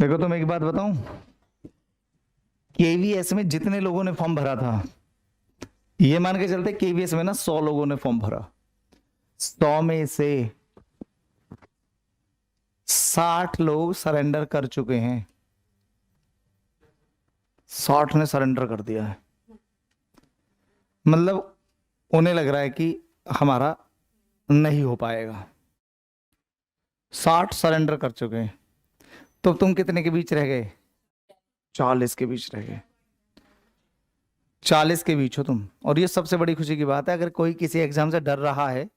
देखो तुम एक बात बताऊं, केवीएस में जितने लोगों ने फॉर्म भरा था, ये मान के चलते केवीएस में ना 100 लोगों ने फॉर्म भरा, 100 में से 60 लोग सरेंडर कर चुके हैं। 60 ने सरेंडर कर दिया है, मतलब उन्हें लग रहा है कि हमारा नहीं हो पाएगा। 60 सरेंडर कर चुके हैं, तो तुम कितने के बीच रह गए? 40 के बीच रह गए। 40 के बीच हो तुम। और ये सबसे बड़ी खुशी की बात है, अगर कोई किसी एग्जाम से डर रहा है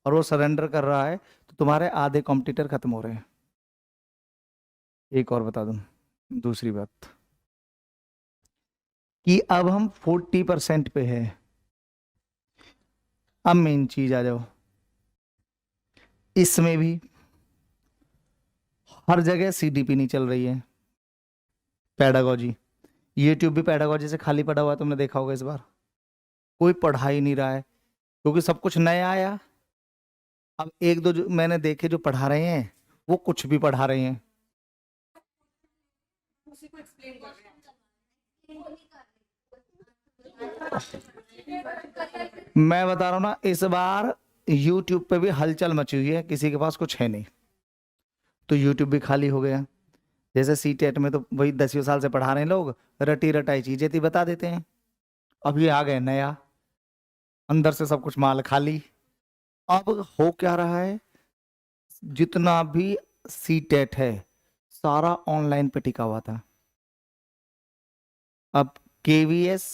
और वो सरेंडर कर रहा है तो तुम्हारे आधे कॉम्पिटिटर खत्म हो रहे हैं। एक और बता दूं, दूसरी बात कि अब हम 40% पे है। अब मेन चीज आ जाओ, इसमें भी हर जगह सीडीपी नहीं चल रही है, पेडागोजी। यूट्यूब भी पेडागोजी से खाली पड़ा हुआ है, तुमने देखा होगा। इस बार कोई पढ़ा ही नहीं रहा है क्योंकि सब कुछ नया आया। अब एक दो जो मैंने देखे जो पढ़ा रहे हैं वो कुछ भी पढ़ा रहे हैं। मैं बता रहा हूं ना, इस बार यूट्यूब पे भी हलचल मची हुई है, किसी के पास कुछ है नहीं तो यूट्यूब भी खाली हो गया। जैसे सी टेट में तो वही 10 साल से पढ़ा रहे हैं लोग, रटी रटाई चीजें थी बता देते हैं। अब ये आ गए नया, अंदर से सब कुछ माल खाली। अब हो क्या रहा है, जितना भी सी टेट है सारा ऑनलाइन पे टिका हुआ था। अब केवीएस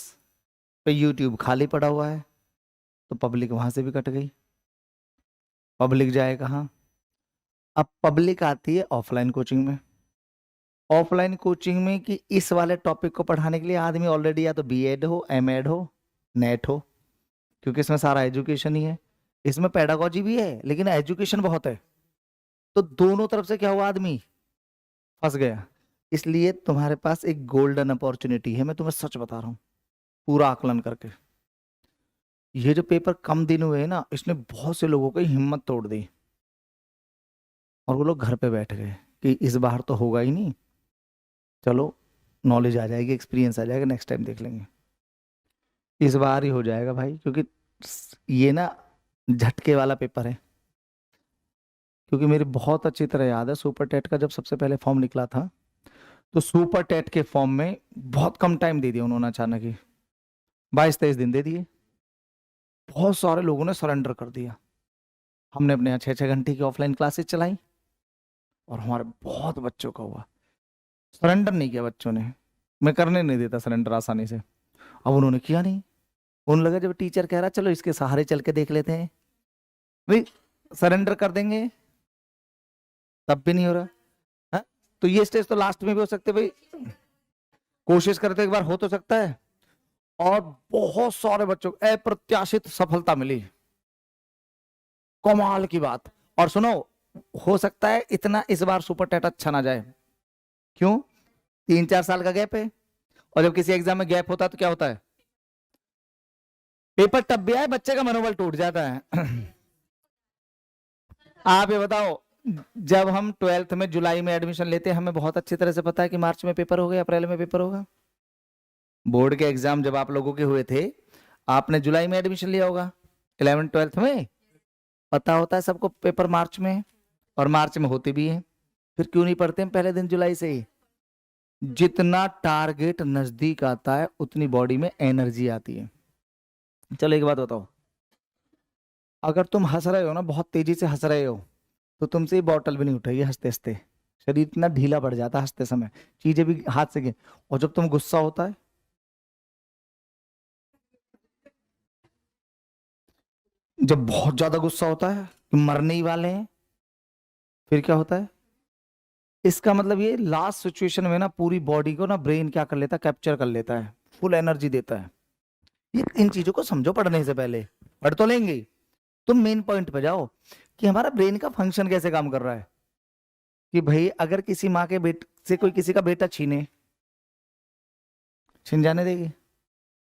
पे यूट्यूब खाली पड़ा हुआ है तो पब्लिक वहां से भी कट गई। पब्लिक जाए कहाँ? अब पब्लिक आती है ऑफलाइन कोचिंग में। ऑफलाइन कोचिंग में कि इस वाले टॉपिक को पढ़ाने के लिए आदमी ऑलरेडी या तो बीएड हो, एमएड हो, नेट हो, क्योंकि इसमें सारा एजुकेशन ही है। इसमें पेडागोजी भी है लेकिन एजुकेशन बहुत है, तो दोनों तरफ से क्या हुआ, आदमी फंस गया। इसलिए तुम्हारे पास एक गोल्डन अपॉर्चुनिटी है, मैं तुम्हें सच बता रहा हूँ पूरा आकलन करके। ये जो पेपर कम दिन हुए हैं ना, इसने बहुत से लोगों की हिम्मत तोड़ दी और वो लोग घर पे बैठ गए कि इस बार तो होगा ही नहीं, चलो नॉलेज आ जाएगी, एक्सपीरियंस आ जाएगा, नेक्स्ट टाइम देख लेंगे। इस बार ही हो जाएगा भाई, क्योंकि ये ना झटके वाला पेपर है। क्योंकि मेरी बहुत अच्छी तरह याद है, सुपर टेट का जब सबसे पहले फॉर्म निकला था तो सुपर टेट के फॉर्म में बहुत कम टाइम दे दिया उन्होंने, अचानक ही 22-23 दिन दे दिए। बहुत सारे लोगों ने सरेंडर कर दिया। हमने अपने यहाँ 6-6 घंटे की ऑफलाइन क्लासेस चलाई और हमारे बहुत बच्चों का हुआ। सरेंडर नहीं किया बच्चों ने, मैं करने नहीं देता सरेंडर आसानी से। अब उन्होंने किया नहीं, उन्हें लगा जब टीचर कह रहा चलो इसके सहारे चल के देख लेते हैं, भाई सरेंडर कर देंगे, तब भी नहीं हो रहा। हाँ? तो ये स्टेज तो लास्ट में भी हो सकते भाई, कोशिश करते एक बार हो तो सकता है। और बहुत सारे बच्चों को अप्रत्याशित सफलता मिली, कमाल की बात। और सुनो, हो सकता है इतना इस बार सुपर टेट अच्छा ना जाए। क्यों? 3-4 साल का गैप है, और जब किसी एग्जाम में गैप होता है तो क्या होता है, पेपर तब भी आए बच्चे का मनोबल टूट जाता है। आप ये बताओ, जब हम 12th में जुलाई में एडमिशन लेते हैं, हमें बहुत अच्छी तरह से पता है कि मार्च में पेपर होगा, अप्रैल में पेपर होगा। बोर्ड के एग्जाम जब आप लोगों के हुए थे, आपने जुलाई में एडमिशन लिया होगा 11th-12th में, पता होता है सबको पेपर मार्च में है, और मार्च में होते भी हैं। फिर क्यों नहीं पढ़ते हैं पहले दिन जुलाई से ही? जितना टारगेट नजदीक आता है उतनी बॉडी में एनर्जी आती है। चलो एक बात बताओ, अगर तुम हंस रहे हो ना, बहुत तेजी से हंस रहे हो, तो तुमसे ये बॉटल भी नहीं उठेगी हंसते हंसते। शरीर इतना ढीला पड़ जाता है हंसते समय, चीजें भी हाथ से गिर। और जब तुम गुस्सा होता है, जब बहुत ज्यादा गुस्सा होता है कि मरने ही वाले हैं, फिर क्या होता है? इसका मतलब ये लास्ट सिचुएशन में ना पूरी बॉडी को ना ब्रेन क्या कर लेता है, कैप्चर कर लेता है, फुल एनर्जी देता है। ये इन चीजों को समझो पढ़ने से पहले, पढ़ तो लेंगे। तुम मेन पॉइंट पे जाओ कि हमारा ब्रेन का फंक्शन कैसे काम कर रहा है। कि भाई अगर किसी माँ के बेटे से कोई किसी का बेटा छीने, छिन जाने देगी?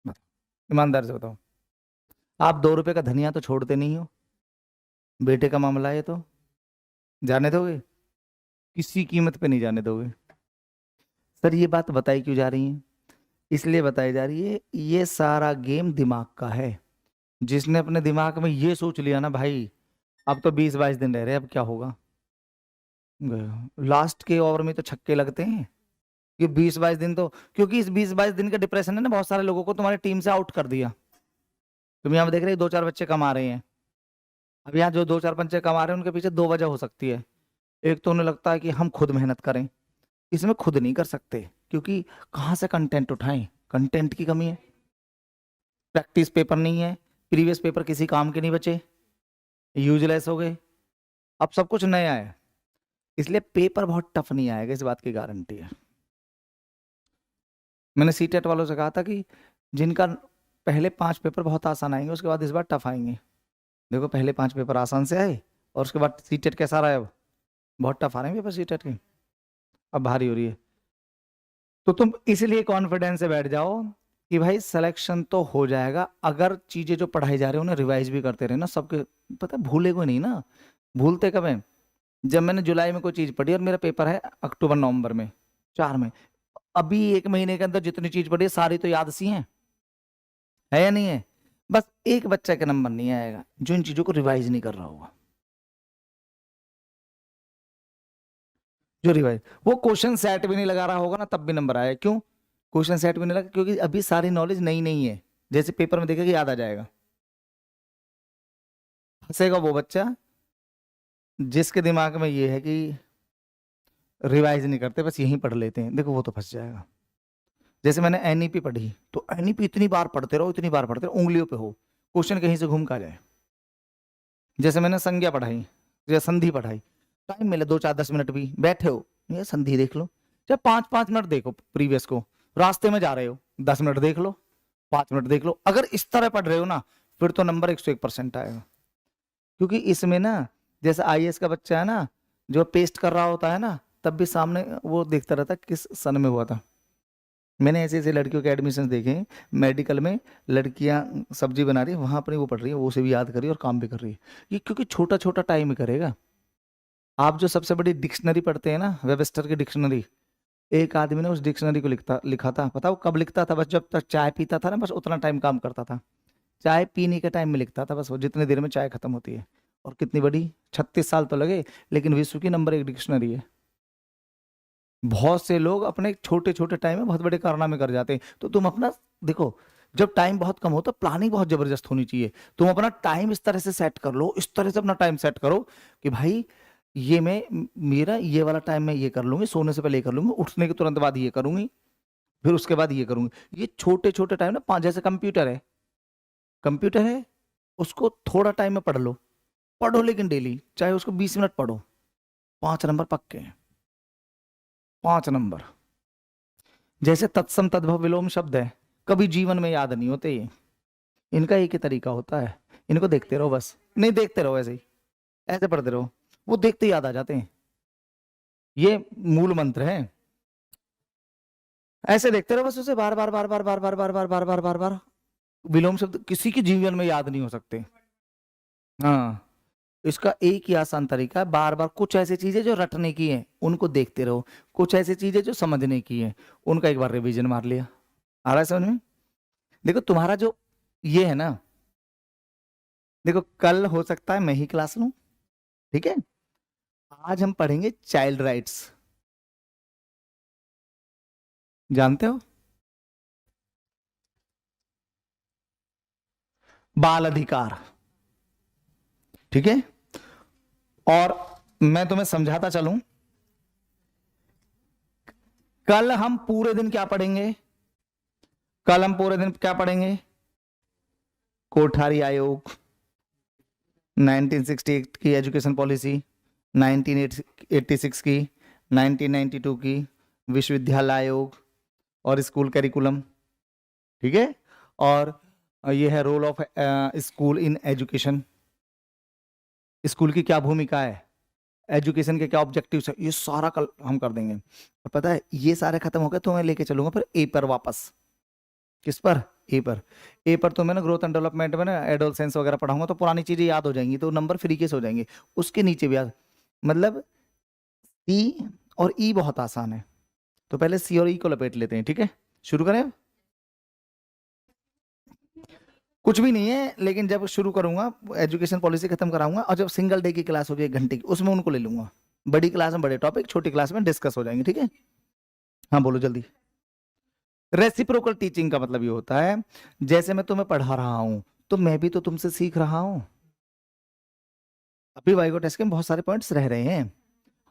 बताओ, ईमानदार से बताओ। आप 2 रुपए का धनिया तो छोड़ते नहीं हो, बेटे का मामला है तो जाने दोगे? किसी कीमत पे नहीं जाने दोगे। सर ये बात बताई क्यों जा रही है? इसलिए बताई जा रही है, ये सारा गेम दिमाग का है। जिसने अपने दिमाग में ये सोच लिया ना भाई, अब तो 20-22 दिन रह रहे, अब क्या होगा, लास्ट के ओवर में तो छक्के लगते हैं। ये 20-22 दिन तो, क्योंकि इस 20-22 दिन के डिप्रेशन ने ना बहुत सारे लोगों को तुम्हारी टीम से आउट कर दिया। तुम यहाँ देख रहे हो 2-4 बच्चे कमा रहे हैं। अब यहाँ जो 2-4 बच्चे कमा रहे हैं उनके पीछे 2 वजह हो सकती है। एक तो उन्हें लगता है कि हम खुद मेहनत करें, इसमें खुद नहीं कर सकते, क्योंकि कहाँ से कंटेंट उठाएं, कंटेंट की कमी है, प्रैक्टिस पेपर नहीं है, प्रीवियस पेपर किसी काम के नहीं बचे, यूजलेस हो गए, अब सब कुछ नया है, इसलिए पेपर बहुत टफ नहीं आएगा, इस बात की गारंटी है। मैंने सीटेट वालों से कहा था कि जिनका पहले 5 पेपर बहुत आसान आएंगे, उसके बाद इस बार टफ आएंगे। देखो पहले 5 पेपर आसान से आए और उसके बाद सीटेट कैसा रहा है, अब बहुत टफ आ रहे हैं पेपर सीटेट के, अब भारी हो रही है। तो तुम इसलिए कॉन्फिडेंस से बैठ जाओ कि भाई सिलेक्शन तो हो जाएगा, अगर चीजें जो पढ़ाई जा रही है उन्हें रिवाइज भी करते रहे ना, सबके पता है, भूले को नहीं ना, भूलते कब है, जब मैंने जुलाई में कोई चीज पढ़ी और मेरा पेपर है अक्टूबर नवंबर में, 4 में, अभी 1 महीने के अंदर जितनी चीज पढ़ी है सारी तो याद सी है या नहीं है? बस एक बच्चा का नंबर नहीं आएगा जो इन चीजों को रिवाइज नहीं कर रहा होगा। जो रिवाइज, वो क्वेश्चन सेट भी नहीं लगा रहा होगा ना, तब भी नंबर आएगा। क्यों क्वेश्चन सेट भी नहीं लगा? क्योंकि अभी सारी नॉलेज नई नहीं है, जैसे पेपर में देखेगा याद आ जाएगा। फंसेगा वो बच्चा जिसके दिमाग में ये है कि रिवाइज नहीं करते, बस यहीं पढ़ लेते हैं, देखो वो तो फंस जाएगा। जैसे मैंने एनईपी पढ़ी, तो एनईपी इतनी बार पढ़ते रहो, इतनी बार पढ़ते रहो, उंगलियों पे हो, क्वेश्चन कहीं से घूम का जाए। जैसे मैंने संज्ञा पढ़ाई या संधि पढ़ाई, टाइम मिले 2-4-10 मिनट भी बैठे हो, ये संधि देख लो, चाहे 5-5 मिनट देखो प्रीवियस को, रास्ते में जा रहे हो 10 मिनट देख लो, 5 मिनट देख लो, अगर इस तरह पढ़ रहे हो ना, फिर तो नंबर 101% आएगा। क्योंकि इसमें ना, जैसे आईएएस का बच्चा है ना, जो पेस्ट कर रहा होता है ना, तब भी सामने वो देखता रहता है किस सन में हुआ था। मैंने ऐसे ऐसे लड़कियों के एडमिशन देखे हैं, मेडिकल में लड़कियां सब्जी बना रही है, वहां अपनी वो पढ़ रही है, वो उसे भी याद कर रही है और काम भी कर रही है। ये क्योंकि छोटा छोटा टाइम ही करेगा। आप जो सबसे बड़ी डिक्शनरी पढ़ते हैं ना, वेबस्टर की डिक्शनरी, एक आदमी ने उस डिक्शनरी को लिखा था, पता वो कब लिखता था? बस जब तक चाय पीता था ना, बस उतना टाइम काम करता था, चाय पीने के टाइम में लिखता था, बस वो जितने देर में चाय खत्म होती है। और कितनी बड़ी, 36 साल तो लगे, लेकिन विश्व की नंबर 1 डिक्शनरी है। बहुत से लोग अपने छोटे छोटे टाइम में बहुत बड़े कारनामे कर जाते हैं। तो तुम अपना देखो, जब टाइम बहुत कम हो तो प्लानिंग बहुत जबरदस्त होनी चाहिए। तुम अपना टाइम इस तरह से सेट कर लो, इस तरह से अपना टाइम सेट करो कि भाई ये मेरा ये वाला टाइम मैं ये कर लूंगी, सोने से पहले ये कर लूंगी, उठने के तुरंत बाद ये करूंगी, फिर उसके बाद ये करूंगी। ये छोटे छोटे टाइम ना, जैसे कंप्यूटर है, उसको थोड़ा टाइम में पढ़ लो, पढ़ो लेकिन डेली, चाहे उसको 20 मिनट पढ़ो, 5 नंबर पक्के हैं, 5 नंबर। जैसे तत्सम तद्भव विलोम शब्द है, कभी जीवन में याद नहीं होते ये, इनका एक ही तरीका होता है, इनको देखते रहो, बस नहीं देखते रहो, ऐसे ही ऐसे पढ़ते रहो, वो देखते याद आ जाते हैं। ये मूल मंत्र है, ऐसे देखते रहो बस उसे, बार बार बार बार बार बार बार बार बार बार बार बार। विलोम शब्द किसी के जीवन में याद नहीं हो सकते। हाँ, इसका एक ही आसान तरीका है, बार बार कुछ ऐसी चीजें जो रटने की हैं उनको देखते रहो, कुछ ऐसी चीजें जो समझने की हैं उनका एक बार रिवीजन मार लिया। आ रहा है समझ में? देखो तुम्हारा जो ये है ना, देखो कल हो सकता है मैं ही क्लास लूं, ठीक है? आज हम पढ़ेंगे चाइल्ड राइट्स, जानते हो, बाल अधिकार, ठीक है? और मैं तुम्हें समझाता चलूं, कल हम पूरे दिन क्या पढ़ेंगे? कल हम पूरे दिन क्या पढ़ेंगे? कोठारी आयोग, 1968 की एजुकेशन पॉलिसी, 1986 की, 1992 की विश्वविद्यालय आयोग और स्कूल करिकुलम, ठीक है? और ये है role of school in education, school की क्या भूमिका है, एजुकेशन के क्या ऑब्जेक्टिव्स है, ये सारा कल हम कर देंगे। और पता है ये सारे खत्म हो गए तो मैं लेके चलूंगा फिर ए पर वापस। किस पर? ए पर। ए पर तो मैं ना ग्रोथ एंड डेवलपमेंट में ना एडोलसेंस वगैरह पढ़ाऊंगा, तो पुरानी चीजें याद हो जाएंगी, तो नंबर फ्री केस हो जाएंगे। उसके नीचे भी याद, मतलब सी और ई बहुत आसान है, तो पहले सी और ई को लपेट लेते हैं, ठीक है। शुरू करें। कुछ भी नहीं है, लेकिन जब शुरू करूंगा एजुकेशन पॉलिसी खत्म कराऊंगा, और जब सिंगल डे की क्लास होगी 1 घंटे की, उसमें उनको ले लूंगा। बड़ी क्लास में बड़े टॉपिक, छोटी क्लास में डिस्कस हो जाएंगे, ठीक है। हाँ बोलो जल्दी। रेसिप्रोकल टीचिंग का मतलब ये होता है, जैसे मैं तुम्हें पढ़ा रहा हूं तो मैं भी तो तुमसे सीख रहा हूं। अभी वाइगो टेस्ट के में बहुत सारे पॉइंट्स रह रहे हैं,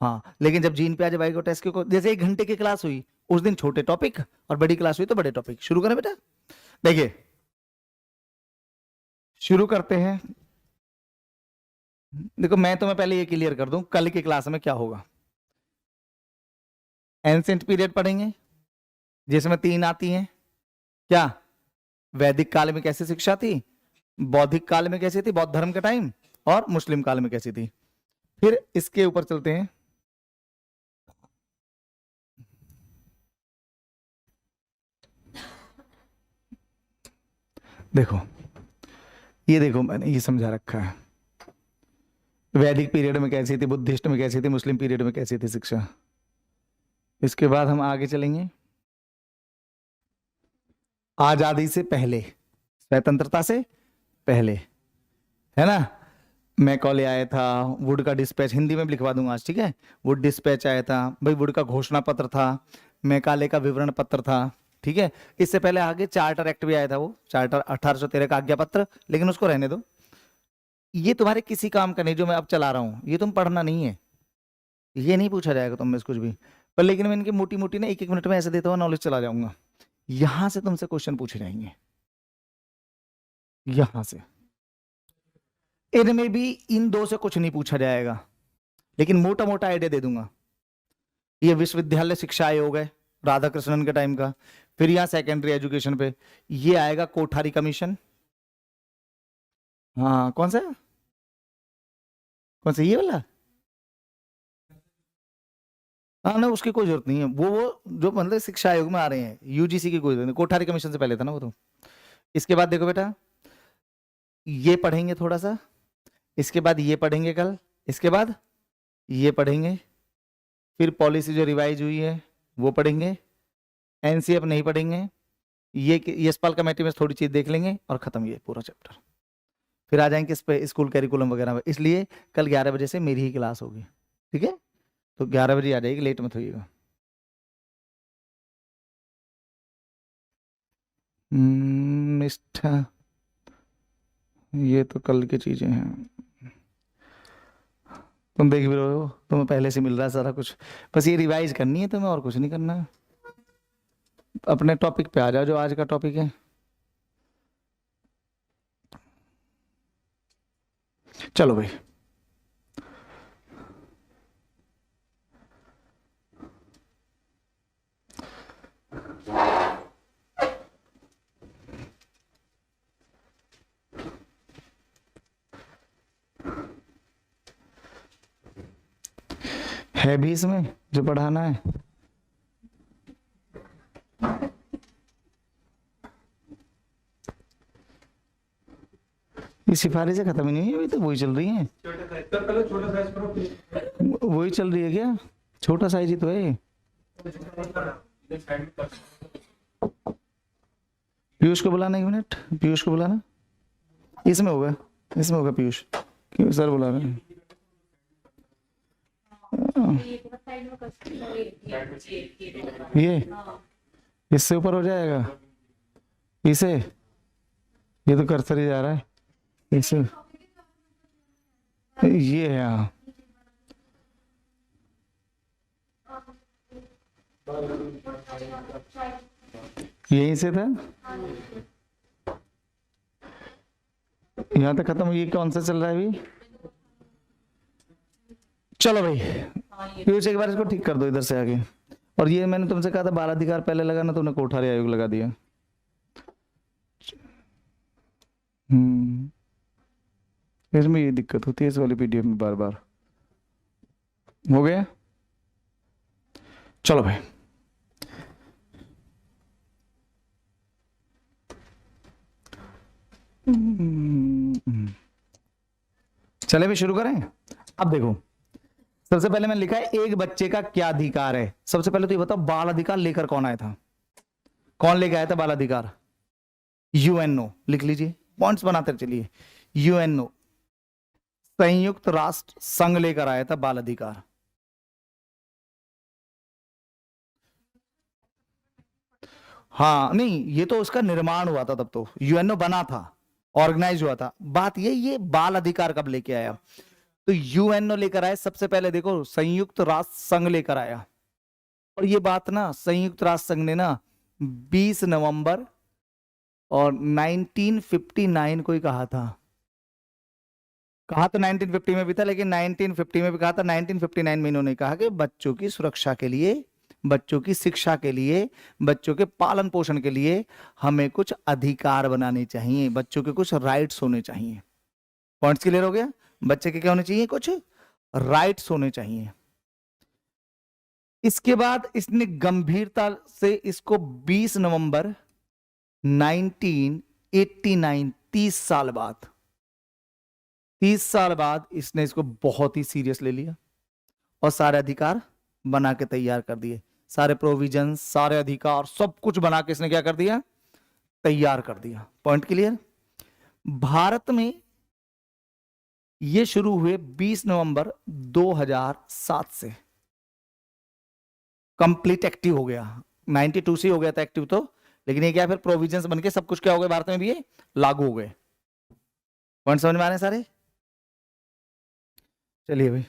हाँ, लेकिन जब जीन पे आ जाए वाइगो टेस्ट के को, जैसे 1 घंटे की क्लास हुई उस दिन छोटे टॉपिक, और बड़ी क्लास हुई तो बड़े टॉपिक। शुरू करें बेटा। देखिए शुरू करते हैं। देखो मैं तुम्हें पहले ये क्लियर कर दूं, कल की क्लास में क्या होगा। एंशिएंट पीरियड पढ़ेंगे, जिसमें 3 आती हैं। क्या? वैदिक काल में कैसी शिक्षा थी, बौद्धिक काल में कैसी थी, बौद्ध धर्म के टाइम, और मुस्लिम काल में कैसी थी। फिर इसके ऊपर चलते हैं। देखो ये देखो मैंने ये समझा रखा है, वैदिक पीरियड में कैसी थी, बुद्धिस्ट में कैसी थी, मुस्लिम पीरियड में कैसी थी शिक्षा। इसके बाद हम आगे चलेंगे। आजादी से पहले, स्वतंत्रता से पहले, है ना। मैकॉले आया था, वुड का डिस्पैच, हिंदी में भी लिखवा दूंगा आज, ठीक है। वुड डिस्पैच आया था भाई, वुड का घोषणा पत्र था, मैकाले का विवरण पत्र था, ठीक है। इससे पहले आगे चार्टर एक्ट भी आया था, वो चार्टर 1813 का आज्ञा पत्र, लेकिन उसको रहने दो। ये तुम्हारे किसी काम का नहीं जो मैं अब चला रहा हूं, ये तुम पढ़ना नहीं है, ये नहीं पूछा जाएगा तुम में से कुछ भी। पर लेकिन मैं इनकी मोटी मोटी ना 1-1 मिनट में ऐसे देता हुआ नॉलेज चला जाऊंगा। यहां से तुमसे क्वेश्चन पूछे जाएंगे, यहां से। इनमें भी इन दो से कुछ नहीं पूछा जाएगा, लेकिन मोटा मोटा आइडिया दे दूंगा। ये विश्वविद्यालय शिक्षा आयोग है राधाकृष्णन के टाइम का। फिर यहाँ सेकेंडरी एजुकेशन पे ये आएगा कोठारी कमीशन। हाँ कौन सा, कौन सा, ये वाला। हाँ ना, उसकी कोई जरूरत नहीं है, वो जो मतलब शिक्षा आयोग में आ रहे हैं, यूजीसी की कोई जरूरत नहीं, कोठारी कमीशन से पहले था ना वो तो। इसके बाद देखो बेटा, ये पढ़ेंगे थोड़ा सा, इसके बाद ये पढ़ेंगे कल, इसके बाद ये पढ़ेंगे, फिर पॉलिसी जो रिवाइज हुई है वो पढ़ेंगे, एनसीएफ नहीं पढ़ेंगे, ये यशपाल कमेटी में थोड़ी चीज देख लेंगे और खत्म ये पूरा चैप्टर। फिर आ जाएंगे इस पे स्कूल कैरिकुलम वगैरह में। इसलिए कल 11 बजे से मेरी ही क्लास होगी, ठीक है। तो 11 बजे आ जाएगी, लेट मत होइएगा। निष्ठा, ये तो कल की चीजें हैं, तुम देख भी रहे हो, तुम्हें पहले से मिल रहा है सारा कुछ, बस ये रिवाइज करनी है तुम्हें, और कुछ नहीं करना है। अपने टॉपिक पे आ जाओ, जो आज का टॉपिक है। चलो भाई, है भी इसमें जो पढ़ाना है। ये सिफारिशें खत्म ही नहीं है अभी तक, वही चल रही हैं। वही चल रही है क्या, छोटा साइज ही तो है। पीयूष को बुलाना, 1 मिनट, पीयूष को बुलाना। इसमें होगा, इसमें होगा पीयूष, क्यों सर बुला रहे हैं। ये इससे ऊपर हो जाएगा, इसे, ये तो कर्सर ही जा रहा है इसे, ये है हाँ। यहीं से था, यहाँ तक खत्म। ये कौन सा चल रहा है अभी। चलो भाई, पीयूष एक बार इसको ठीक कर दो इधर से आगे। और ये मैंने तुमसे कहा था बाल अधिकार पहले लगाना, तुमने कोठारी आयोग लगा दिया। इसमें ये दिक्कत होती है इस वाली पीडीएफ में, बार बार। हो गया, चलो भाई। चले भी शुरू करें। अब देखो, सबसे पहले मैंने लिखा है एक बच्चे का क्या अधिकार है। सबसे पहले तो ये बताओ, बाल अधिकार लेकर कौन आया था? कौन लेकर आया था बाल अधिकार? यूएनओ। लिख लीजिए, पॉइंट्स बनाते चलिए। यूएनओ, संयुक्त राष्ट्र संघ लेकर आया था बाल अधिकार। हाँ नहीं, ये तो उसका निर्माण हुआ था, तब तो यूएनओ बना था, ऑर्गेनाइज हुआ था। बात ये बाल अधिकार कब लेके आया? तो यूएनओ लेकर आया सबसे पहले। देखो, संयुक्त राष्ट्र संघ लेकर आया। और ये बात ना संयुक्त राष्ट्र संघ ने ना 20 नवंबर और 1959 को ही कहा था। कहा तो 1950 में भी था, लेकिन 1950 में भी कहा था, 1959 में इन्होंने कहा कि बच्चों की सुरक्षा के लिए, बच्चों की शिक्षा के लिए, बच्चों के पालन पोषण के लिए हमें कुछ अधिकार बनाने चाहिए, बच्चों के कुछ राइट्स होने चाहिए। पॉइंट्स क्लियर हो गया? बच्चे के क्या होने चाहिए? कुछ राइट्स होने चाहिए। इसके बाद इसने गंभीरता से इसको 20 नवंबर 1989, 30 साल बाद, 30 साल बाद इसने इसको बहुत ही सीरियस ले लिया और सारे अधिकार बना के तैयार कर दिए। सारे प्रोविजन, सारे अधिकार, सब कुछ बना के इसने क्या कर दिया? तैयार कर दिया। Point clear? भारत में ये शुरू हुए 20 नवंबर 2007 से, कंप्लीट एक्टिव हो गया। 92 से हो गया था एक्टिव तो, लेकिन ये क्या फिर प्रोविजंस बनके सब कुछ क्या हो गया भारत में भी, ये लागू हो गए। पॉइंट समझ में आ रहे हैं सारे? चलिए भाई,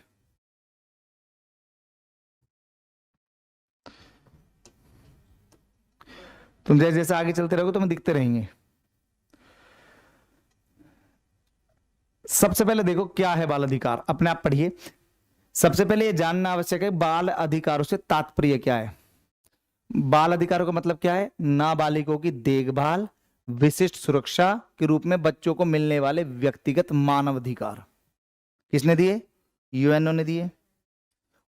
तुम जैसे जैसे आगे चलते रहोगे तुम्हें दिखते रहेंगे। सबसे पहले देखो क्या है बाल अधिकार, अपने आप पढ़िए। सबसे पहले ये जानना आवश्यक है बाल अधिकारों से तात्पर्य क्या है। बाल अधिकारों का मतलब क्या है? नाबालिगों की देखभाल, विशिष्ट सुरक्षा के रूप में बच्चों को मिलने वाले व्यक्तिगत मानव अधिकार। किसने दिए? यूएनओ ने दिए।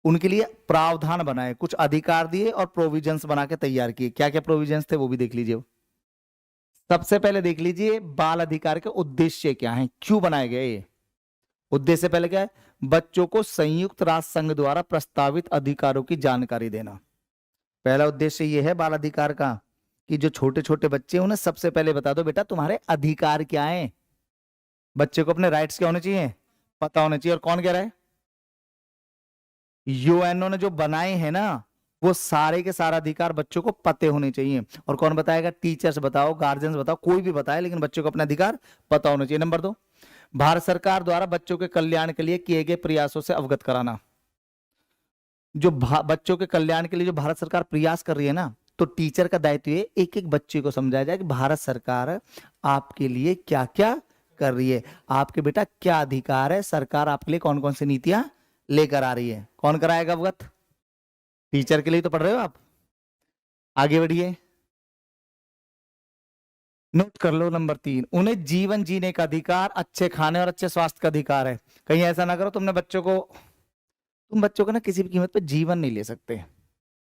उनके लिए प्रावधान बनाए, कुछ अधिकार दिए और प्रोविजंस बना के तैयार किए। क्या क्या प्रोविजंस थे वो भी देख लीजिए। सबसे पहले देख लीजिए बाल अधिकार के उद्देश्य क्या हैं, क्यों बनाए गए ये। उद्देश्य पहले क्या है? बच्चों को संयुक्त राष्ट्र संघ द्वारा प्रस्तावित अधिकारों की जानकारी देना। पहला उद्देश्य ये है बाल अधिकार का कि जो छोटे छोटे बच्चे हैं उन्हें सबसे पहले बता दो बेटा तुम्हारे अधिकार क्या हैं। बच्चे को अपने राइट्स क्या होने चाहिए? पता होने चाहिए। और कौन कह रहा है? यूएनओ ने जो बनाए हैं ना, वो सारे के सारा अधिकार बच्चों को पते होने चाहिए। और कौन बताएगा? टीचर्स बताओ, गार्जियंस बताओ, कोई भी बताए, लेकिन बच्चों को अपने अधिकार पता होने चाहिए। नंबर 2, भारत सरकार द्वारा बच्चों के कल्याण के लिए किए गए प्रयासों से अवगत कराना। जो बच्चों के कल्याण के लिए जो भारत सरकार प्रयास कर रही है ना, तो टीचर का दायित्व है एक एक बच्चे को समझाया जाए कि भारत सरकार आपके लिए क्या क्या कर रही है, आपके बेटा क्या अधिकार है, सरकार आपके लिए कौन कौन सी नीतियां लेकर आ रही है। कौन कराएगा अवगत? टीचर के लिए तो पढ़ रहे हो आप। आगे बढ़िए, नोट कर लो। नंबर 3, उन्हें जीवन जीने का अधिकार, अच्छे खाने और अच्छे स्वास्थ्य का अधिकार है। कहीं ऐसा ना करो तुम बच्चों को ना किसी भी कीमत पे जीवन नहीं ले सकते।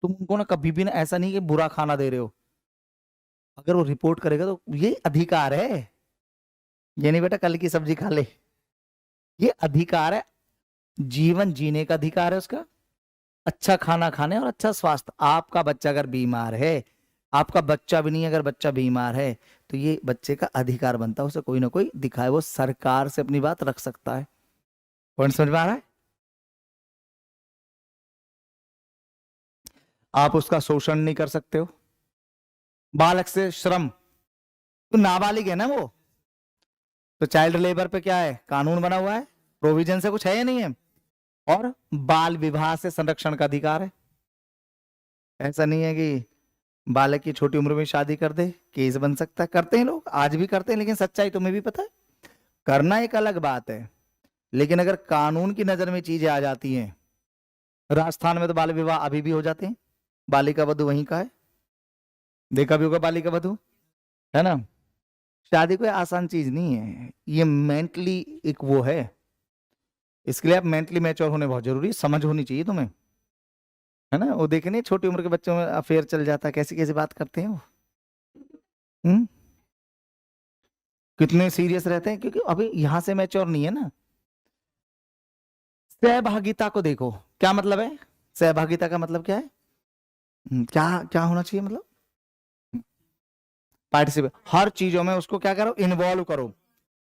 तुम उनको ना कभी भी ना ऐसा नहीं कि बुरा खाना दे रहे हो, अगर वो रिपोर्ट करेगा तो ये अधिकार है। ये नहीं बेटा कल की सब्जी खा ले, ये अधिकार है। जीवन जीने का अधिकार है उसका, अच्छा खाना खाने और अच्छा स्वास्थ्य। आपका बच्चा अगर बीमार है, आपका बच्चा भी नहीं, अगर बच्चा बीमार है तो ये बच्चे का अधिकार बनता है उसे कोई ना कोई दिखाए, वो सरकार से अपनी बात रख सकता है। पॉइंट समझ में आ रहा है? आप उसका शोषण नहीं कर सकते हो। बालक से श्रम, तो नाबालिग है ना वो, तो चाइल्ड लेबर पे क्या है? कानून बना हुआ है, प्रोविजन से कुछ है या नहीं है। और बाल विवाह से संरक्षण का अधिकार है। ऐसा नहीं है कि बालक की छोटी उम्र में शादी कर दे, केस बन सकता है। करते हैं लोग, आज भी करते हैं, लेकिन सच्चाई तुम्हें भी पता है। करना एक अलग बात है, लेकिन अगर कानून की नजर में चीजें आ जाती हैं, राजस्थान में तो बाल विवाह अभी भी हो जाते हैं। बालिका वधू वहीं का है, देखा भी होगा बालिका वधू, है ना। शादी कोई आसान चीज नहीं है, ये मेंटली एक वो है। इसके लिए आप मेंटली मैच्योर होने बहुत जरूरी है, समझ होनी चाहिए तुम्हें, है ना। वो देखे नहीं छोटी उम्र के बच्चों में अफेयर चल जाता है, कैसी कैसी बात करते हैं वो। हम्म, कितने सीरियस रहते हैं, क्योंकि अभी यहां से मैच्योर नहीं है ना। सहभागिता को देखो, क्या मतलब है सहभागिता का मतलब क्या है? क्या क्या होना चाहिए मतलब? पार्टिसिपेट, हर चीजों में उसको क्या करो, इन्वॉल्व करो।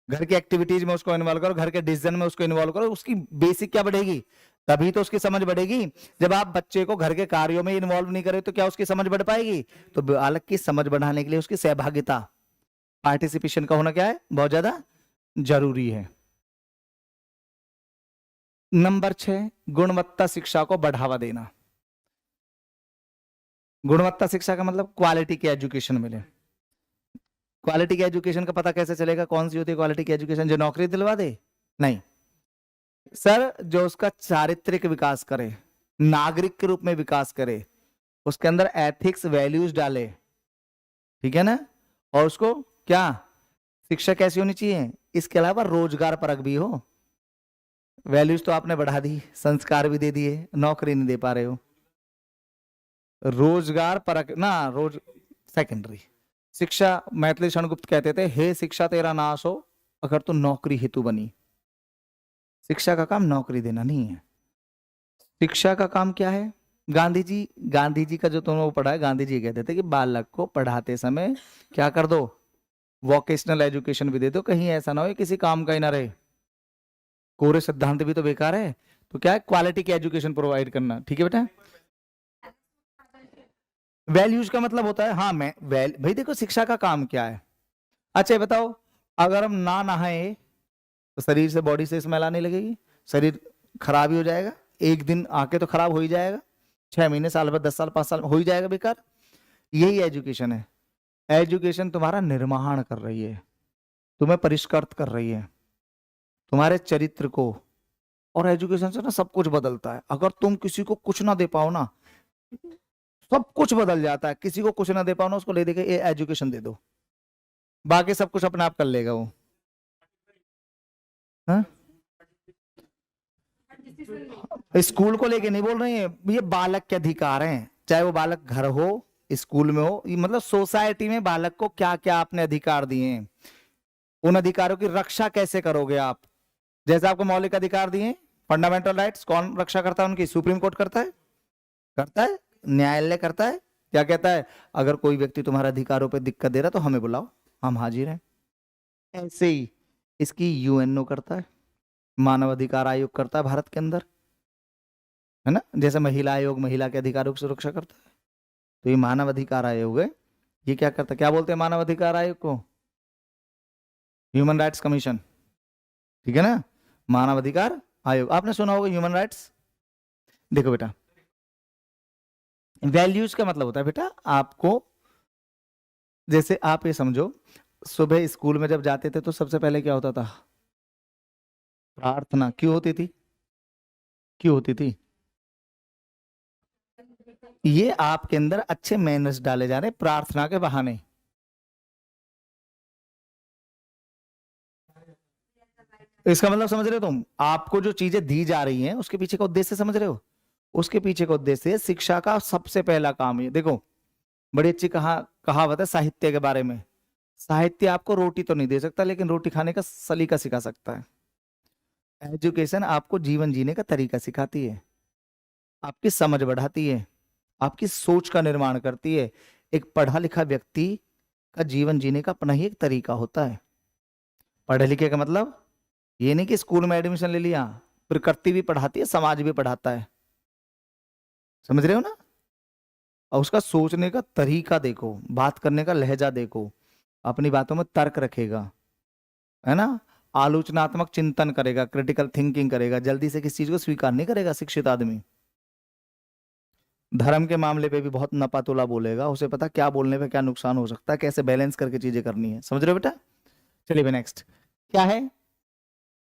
घर की एक्टिविटीज में उसको इन्वॉल्व करो, घर के डिसीजन में उसको इन्वॉल्व करो। उसकी बेसिक क्या बढ़ेगी? तभी तो उसकी समझ बढ़ेगी। जब आप बच्चे को घर के कार्यों में इन्वॉल्व नहीं करें तो क्या उसकी समझ बढ़ पाएगी? तो बालक की समझ बढ़ाने के लिए उसकी सहभागिता, पार्टिसिपेशन का होना क्या है, बहुत ज्यादा जरूरी है। नंबर 6, गुणवत्ता शिक्षा को बढ़ावा देना। गुणवत्ता शिक्षा का मतलब क्वालिटी की एजुकेशन मिले। क्वालिटी की एजुकेशन का पता कैसे चलेगा? कौन सी होती है क्वालिटी की एजुकेशन? जो नौकरी दिलवा दे? नहीं सर, जो उसका चारित्रिक विकास करे, नागरिक के रूप में विकास करे, उसके अंदर एथिक्स वैल्यूज डाले, ठीक है ना? और उसको क्या शिक्षा कैसी होनी चाहिए? इसके अलावा रोजगार परक भी हो। वैल्यूज तो आपने बढ़ा दी, संस्कार भी दे दिए, नौकरी नहीं दे पा रहे हो। रोजगार परक ना, रोज सेकेंडरी शिक्षा। मैथिली क्षणगुप्त कहते थे, हे शिक्षा तेरा नाश हो अगर तू नौकरी हेतु बनी। शिक्षा का काम नौकरी देना नहीं है। शिक्षा का काम क्या है? गांधी जी का जो तुमने वो पढ़ा है, गांधी जी कहते थे कि बालक को पढ़ाते समय क्या कर दो, वोकेशनल एजुकेशन भी दे दो, कहीं ऐसा ना हो किसी काम का ही ना रहे। कोरे सिद्धांत भी तो बेकार है। तो क्या है, क्वालिटी की एजुकेशन प्रोवाइड करना, ठीक है बेटा। वैल्यूज का मतलब होता है, हाँ मैं भाई देखो शिक्षा का काम क्या है। अच्छा बताओ, अगर हम ना नहाए तो शरीर से, बॉडी से स्मेल आने लगेगी, शरीर खराब ही हो जाएगा। एक दिन आके तो खराब हो ही जाएगा, 6 महीने, साल भर, 10 साल, 5 साल हो ही जाएगा बेकार। यही एजुकेशन है। एजुकेशन तुम्हारा निर्माण कर रही है, तुम्हें परिष्कृत कर रही है, तुम्हारे चरित्र को। और एजुकेशन से ना सब कुछ बदलता है। अगर तुम किसी को कुछ ना दे पाओ ना, सब कुछ बदल जाता है। किसी को कुछ ना दे पाओ ना, उसको ले देके ये एजुकेशन दे दो, बाकी सब कुछ अपने आप कर लेगा वो। हाँ? स्कूल को लेके नहीं बोल रहे हैं, ये बालक के अधिकार हैं। चाहे वो बालक घर हो, स्कूल में हो, मतलब सोसाइटी में बालक को क्या क्या आपने अधिकार दिए हैं, उन अधिकारों की रक्षा कैसे करोगे आप? जैसे आपको मौलिक अधिकार दिए, फंडामेंटल राइट्स, कौन रक्षा करता है उनकी? सुप्रीम कोर्ट करता है, करता है, न्यायालय करता है। क्या कहता है? अगर कोई व्यक्ति तुम्हारे अधिकारों पर दिक्कत दे रहा तो हमें बुलाओ, हम हाजिर हैं। ऐसे ही इसकी यूएनओ करता है, मानव अधिकार आयोग करता है भारत के अंदर, है ना? जैसे महिला आयोग महिला के अधिकारों की सुरक्षा करता है, तो ये मानव अधिकार आयोग है। ये क्या करता है, क्या बोलते हैं मानव अधिकार आयोग को? ह्यूमन राइट्स कमीशन, ठीक है ना? मानव अधिकार आयोग, आपने सुना होगा ह्यूमन राइट्स। देखो बेटा, वैल्यूज का मतलब होता है बेटा आपको, जैसे आप ये समझो, सुबह स्कूल में जब जाते थे तो सबसे पहले क्या होता था? प्रार्थना। क्यों होती थी? क्यों होती थी? ये आपके अंदर अच्छे मैनर्स डाले जा रहे प्रार्थना के बहाने। इसका मतलब समझ रहे हो तुम? आपको जो चीजें दी जा रही हैं उसके पीछे का उद्देश्य समझ रहे हो? उसके पीछे का उद्देश्य शिक्षा का सबसे पहला काम है। देखो, बड़ी अच्छी कहावत है साहित्य के बारे में। साहित्य आपको रोटी तो नहीं दे सकता, लेकिन रोटी खाने का सलीका सिखा सकता है। एजुकेशन आपको जीवन जीने का तरीका सिखाती है, आपकी समझ बढ़ाती है, आपकी सोच का निर्माण करती है। एक पढ़ा लिखा व्यक्ति का जीवन जीने का अपना ही एक तरीका होता है। पढ़े लिखे का मतलब ये नहीं कि स्कूल में एडमिशन ले लिया, प्रकृति भी पढ़ाती है, समाज भी पढ़ाता है। समझ रहे हो ना? और उसका सोचने का तरीका देखो, बात करने का लहजा देखो, अपनी बातों में तर्क रखेगा, है ना? आलोचनात्मक चिंतन करेगा, क्रिटिकल थिंकिंग करेगा, जल्दी से किसी चीज को स्वीकार नहीं करेगा शिक्षित आदमी। धर्म के मामले पे भी बहुत नपातुला बोलेगा, उसे पता क्या बोलने पे क्या नुकसान हो सकता है, कैसे बैलेंस करके चीजें करनी है। समझ रहे हो बेटा? चलिए नेक्स्ट क्या है?